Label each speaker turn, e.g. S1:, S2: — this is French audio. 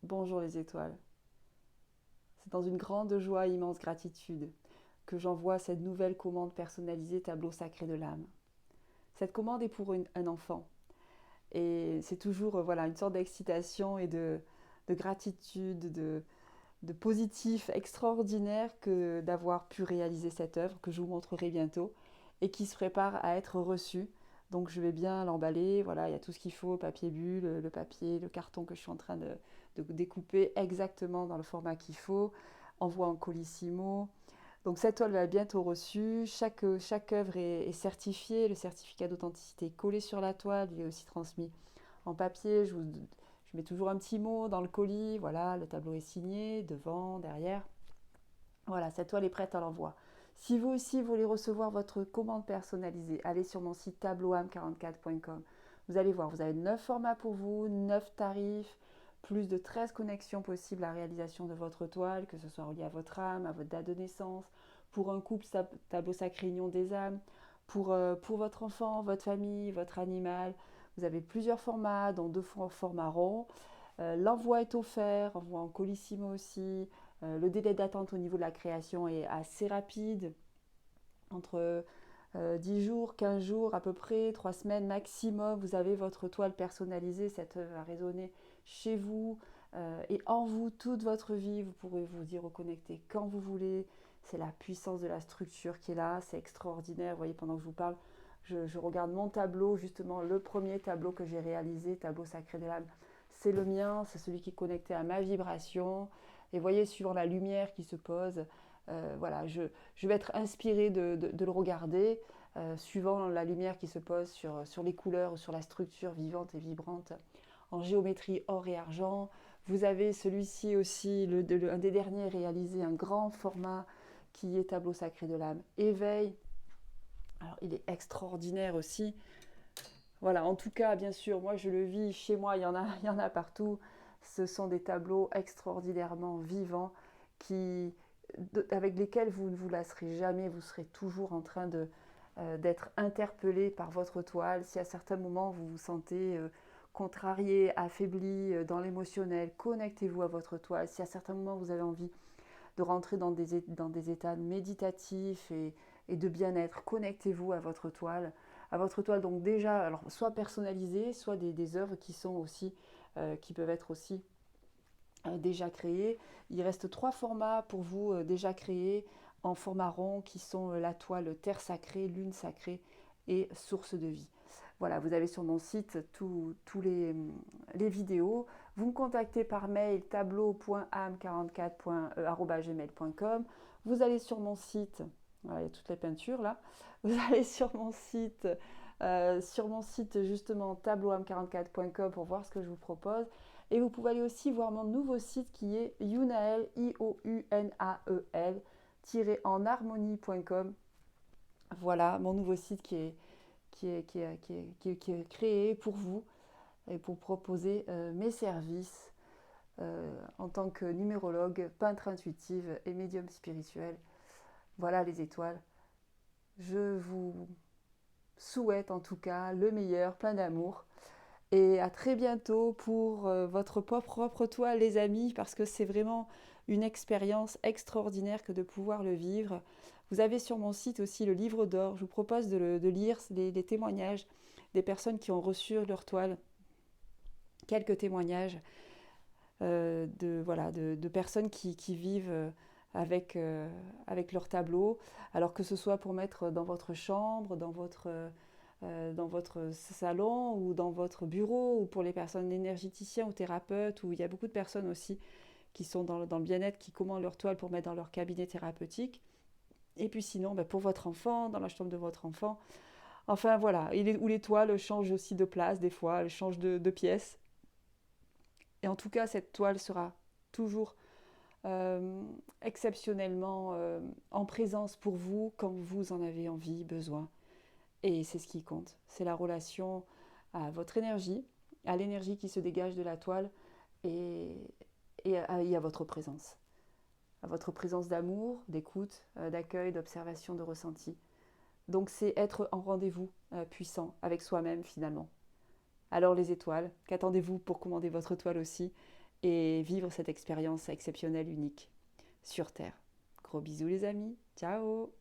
S1: Bonjour les étoiles. C'est dans une grande joie et immense gratitude que j'envoie cette nouvelle commande personnalisée Tableau Sacré de l'âme. Cette commande est pour un enfant et c'est toujours voilà, une sorte d'excitation et de gratitude, de positif extraordinaire que d'avoir pu réaliser cette œuvre que je vous montrerai bientôt et qui se prépare à être reçue. Donc je vais bien l'emballer, voilà, il y a tout ce qu'il faut, papier bulle, le papier, le carton que je suis en train de découper exactement dans le format qu'il faut, envoi en colissimo. Donc cette toile va être bientôt reçue, chaque œuvre est certifiée, le certificat d'authenticité est collé sur la toile, il est aussi transmis en papier, je mets toujours un petit mot dans le colis, voilà, le tableau est signé, devant, derrière. Voilà, cette toile est prête à l'envoi. Si vous aussi voulez recevoir votre commande personnalisée, allez sur mon site tableauam44.com. Vous allez voir, vous avez 9 formats pour vous, 9 tarifs, plus de 13 connexions possibles à la réalisation de votre toile, que ce soit relié à votre âme, à votre date de naissance. Pour un couple, tableau sacré union des âmes. Pour votre enfant, votre famille, votre animal, vous avez plusieurs formats, dont deux formats ronds. L'envoi est offert, envoi en colissimo aussi. Le délai d'attente au niveau de la création est assez rapide, entre 10 jours, 15 jours à peu près, 3 semaines maximum. Vous avez votre toile personnalisée, cette œuvre va résonner chez vous et en vous toute votre vie. Vous pourrez vous y reconnecter quand vous voulez. C'est la puissance de la structure qui est là, c'est extraordinaire. Vous voyez, pendant que je vous parle, je regarde mon tableau, justement le premier tableau que j'ai réalisé, tableau sacré de l'âme. C'est le mien, c'est celui qui est connecté à ma vibration. Et voyez, suivant la lumière qui se pose, voilà, je vais être inspirée de le regarder, suivant la lumière qui se pose sur les couleurs, sur la structure vivante et vibrante, en géométrie or et argent. Vous avez celui-ci aussi, un des derniers réalisé, un grand format qui est tableau sacré de l'âme, éveil. Alors il est extraordinaire aussi. Voilà, en tout cas, bien sûr, moi je le vis chez moi, il y en a partout. Ce sont des tableaux extraordinairement vivants avec lesquels vous ne vous lasserez jamais, vous serez toujours en train d'être interpellé par votre toile. Si à certains moments vous vous sentez contrarié, affaibli dans l'émotionnel, connectez-vous à votre toile. Si à certains moments vous avez envie de rentrer dans des états méditatifs et de bien-être, connectez-vous à votre toile. À votre toile, donc déjà, alors, soit personnalisée, soit des œuvres qui sont aussi, qui peuvent être aussi déjà créées. Il reste 3 formats pour vous déjà créés en format rond qui sont la toile Terre sacrée, Lune sacrée et Source de vie. Voilà, vous avez sur mon site tous les vidéos. Vous me contactez par mail tableau.am44@gmail.com. Vous allez sur mon site, voilà, il y a toutes les peintures là. Vous allez sur mon site justement tableauam44.com pour voir ce que je vous propose. Et vous pouvez aller aussi voir mon nouveau site qui est younael, en harmonie.com. Voilà, mon nouveau site qui est créé pour vous et pour proposer mes services en tant que numérologue, peintre intuitive et médium spirituel. Voilà les étoiles. Je vous souhaite en tout cas le meilleur, plein d'amour. Et à très bientôt pour votre propre toile, les amis, parce que c'est vraiment une expérience extraordinaire que de pouvoir le vivre. Vous avez sur mon site aussi le livre d'or. Je vous propose de lire les témoignages des personnes qui ont reçu leur toile. Quelques témoignages voilà, de personnes qui vivent avec leur tableau. Alors que ce soit pour mettre dans votre chambre, dans votre salon ou dans votre bureau, ou pour les personnes énergéticiens ou thérapeutes, où il y a beaucoup de personnes aussi qui sont dans le bien-être, qui commandent leur toile pour mettre dans leur cabinet thérapeutique. Et puis sinon, ben, pour votre enfant, dans la chambre de votre enfant. Enfin voilà, où les toiles changent aussi de place des fois, elles changent de pièce. Et en tout cas, cette toile sera toujours euh, exceptionnellement en présence pour vous quand vous en avez envie, besoin. Et c'est ce qui compte. C'est la relation à votre énergie, à l'énergie qui se dégage de la toile et, et à votre présence. À votre présence d'amour, d'écoute, d'accueil, d'observation, de ressenti. Donc c'est être en rendez-vous puissant avec soi-même finalement. Alors les étoiles, qu'attendez-vous pour commander votre toile aussi? et vivre cette expérience exceptionnelle, unique, sur Terre. Gros bisous les amis, ciao!